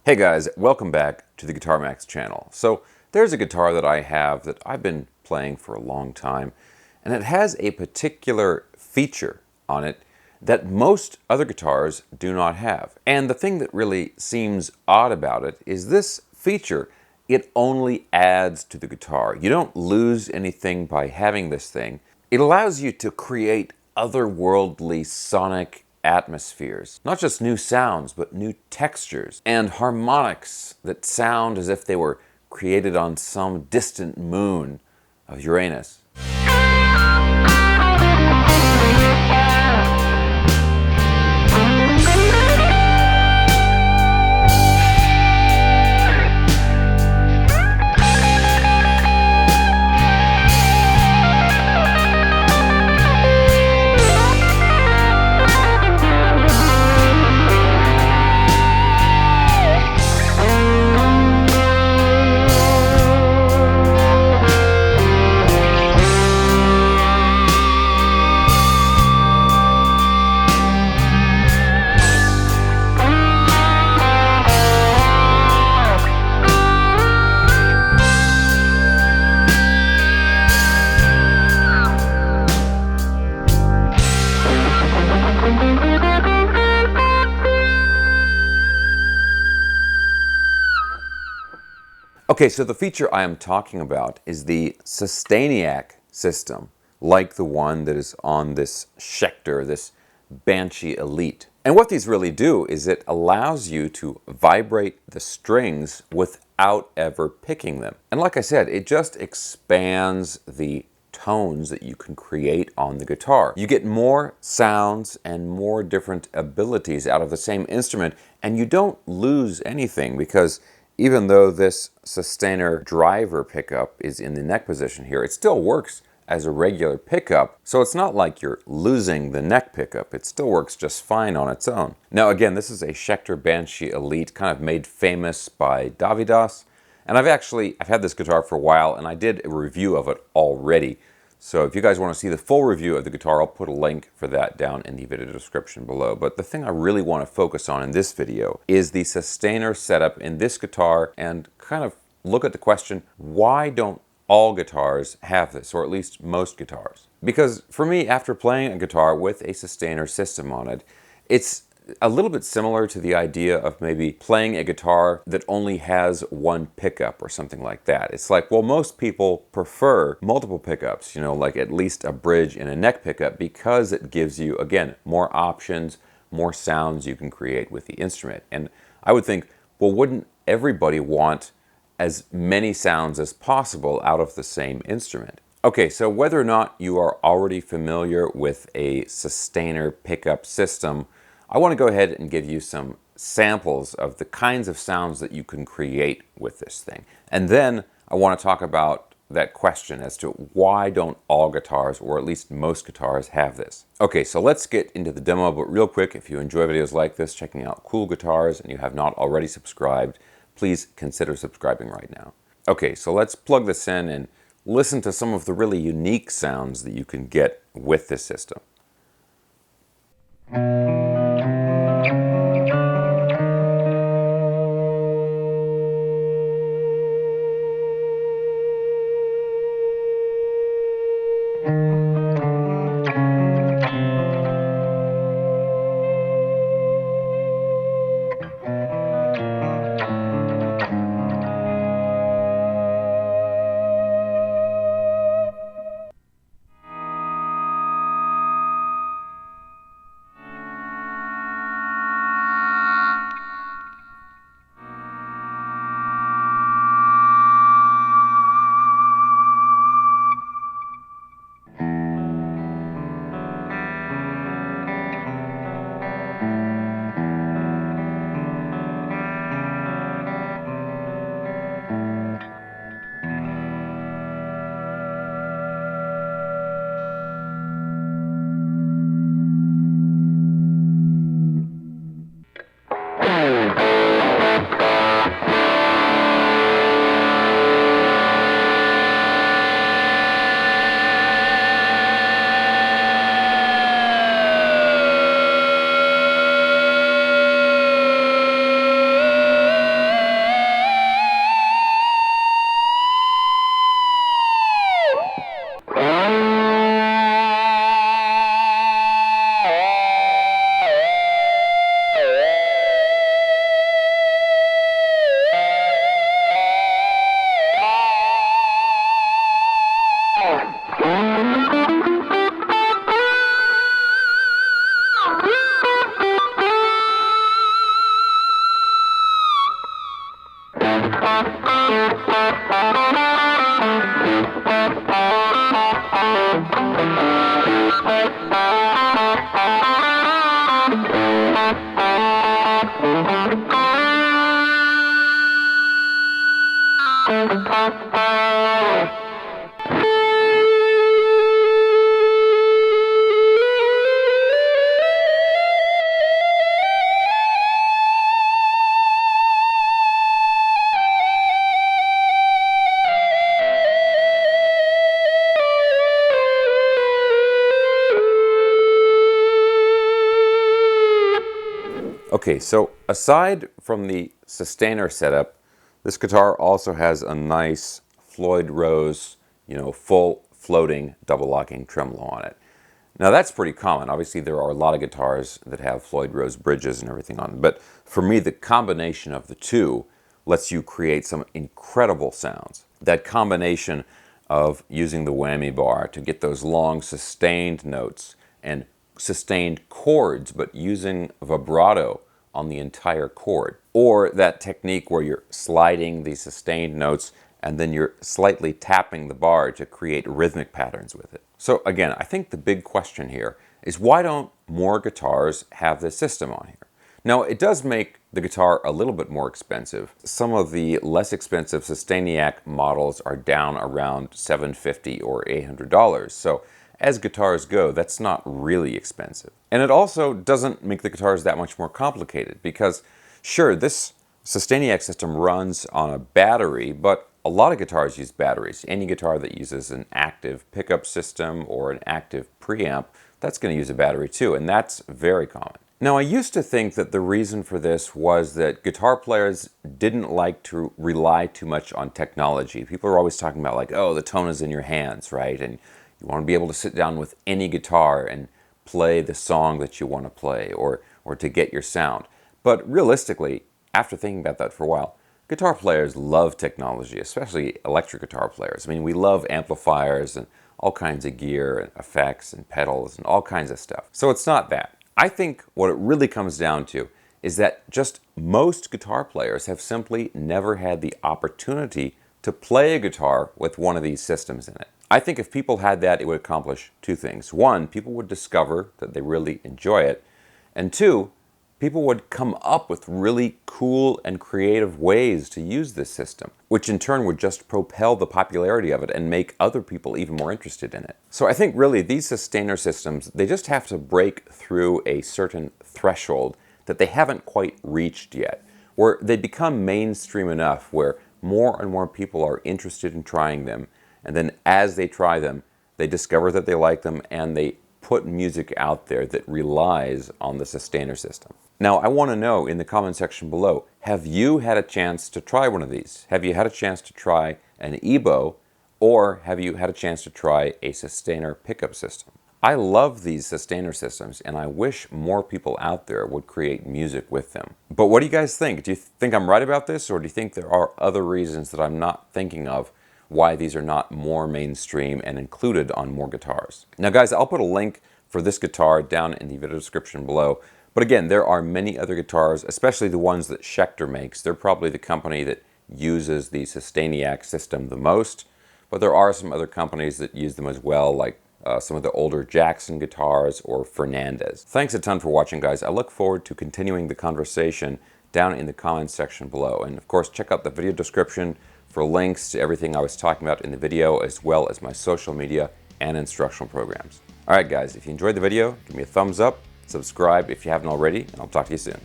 Hey guys, welcome back to the Guitar Max channel. So there's a guitar that I have that I've been playing for a long time, and it has a particular feature on it that most other guitars do not have. And the thing that really seems odd about it is this feature, it only adds to the guitar. You don't lose anything by having this thing. It allows you to create otherworldly sonic atmospheres. Not just new sounds, but new textures and harmonics that sound as if they were created on some distant moon of Uranus. Okay, so the feature I am talking about is the Sustainiac system, like the one that is on this Schecter, this Banshee Elite. And what these really do is it allows you to vibrate the strings without ever picking them. And like I said, it just expands the tones that you can create on the guitar. You get more sounds and more different abilities out of the same instrument, and you don't lose anything because even though this sustainer driver pickup is in the neck position here, it still works as a regular pickup, so it's not like you're losing the neck pickup. It still works just fine on its own. Now again, this is a Schecter Banshee Elite, kind of made famous by Davidas, and I've had this guitar for a while, and I did a review of it already. So if you guys want to see the full review of the guitar, I'll put a link for that down in the video description below. But the thing I really want to focus on in this video is the sustainer setup in this guitar and kind of look at the question, why don't all guitars have this, or at least most guitars? Because for me, after playing a guitar with a sustainer system on it, it's a little bit similar to the idea of maybe playing a guitar that only has one pickup or something like that. It's like, well, most people prefer multiple pickups, like at least a bridge and a neck pickup, because it gives you, again, more options, more sounds you can create with the instrument. And I would think, well, wouldn't everybody want as many sounds as possible out of the same instrument? Okay, so whether or not you are already familiar with a sustainer pickup system, I want to go ahead and give you some samples of the kinds of sounds that you can create with this thing. And then I want to talk about that question as to why don't all guitars, or at least most guitars, have this. Okay, so let's get into the demo, but real quick, if you enjoy videos like this, checking out cool guitars, and you have not already subscribed, please consider subscribing right now. Okay, so let's plug this in and listen to some of the really unique sounds that you can get with this system. Okay, so aside from the sustainer setup, this guitar also has a nice Floyd Rose, full floating double locking tremolo on it. Now that's pretty common. Obviously there are a lot of guitars that have Floyd Rose bridges and everything on them, but for me the combination of the two lets you create some incredible sounds. That combination of using the whammy bar to get those long sustained notes and sustained chords, but using vibrato on the entire chord. Or that technique where you're sliding the sustained notes and then you're slightly tapping the bar to create rhythmic patterns with it. So again, I think the big question here is why don't more guitars have this system on here? Now, it does make the guitar a little bit more expensive. Some of the less expensive Sustainiac models are down around $750 or $800. So as guitars go, that's not really expensive. And it also doesn't make the guitars that much more complicated because, sure, this Sustainiac system runs on a battery, but a lot of guitars use batteries. Any guitar that uses an active pickup system or an active preamp, that's going to use a battery too, and that's very common. Now, I used to think that the reason for this was that guitar players didn't like to rely too much on technology. People are always talking about like, oh, the tone is in your hands, right? And you want to be able to sit down with any guitar and play the song that you want to play or to get your sound. But realistically, after thinking about that for a while, guitar players love technology, especially electric guitar players. I mean, we love amplifiers and all kinds of gear and effects and pedals and all kinds of stuff. So it's not that. I think what it really comes down to is that just most guitar players have simply never had the opportunity to play a guitar with one of these systems in it. I think if people had that, it would accomplish two things. One, people would discover that they really enjoy it. And two, people would come up with really cool and creative ways to use this system, which in turn would just propel the popularity of it and make other people even more interested in it. So I think really these sustainer systems, they just have to break through a certain threshold that they haven't quite reached yet, where they become mainstream enough where more and more people are interested in trying them. And then as they try them, they discover that they like them and they put music out there that relies on the sustainer system. Now, I want to know in the comment section below, have you had a chance to try one of these? Have you had a chance to try an EBO, or have you had a chance to try a sustainer pickup system? I love these sustainer systems, and I wish more people out there would create music with them. But what do you guys think? Do you think I'm right about this, or do you think there are other reasons that I'm not thinking of why these are not more mainstream and included on more guitars? Now guys, I'll put a link for this guitar down in the video description below. But again, there are many other guitars, especially the ones that Schecter makes. They're probably the company that uses the Sustainiac system the most. But there are some other companies that use them as well, like some of the older Jackson guitars or Fernandez. Thanks a ton for watching, guys. I look forward to continuing the conversation down in the comments section below. And of course, check out the video description for links to everything I was talking about in the video, as well as my social media and instructional programs. All right, guys, if you enjoyed the video, give me a thumbs up, subscribe if you haven't already, and I'll talk to you soon.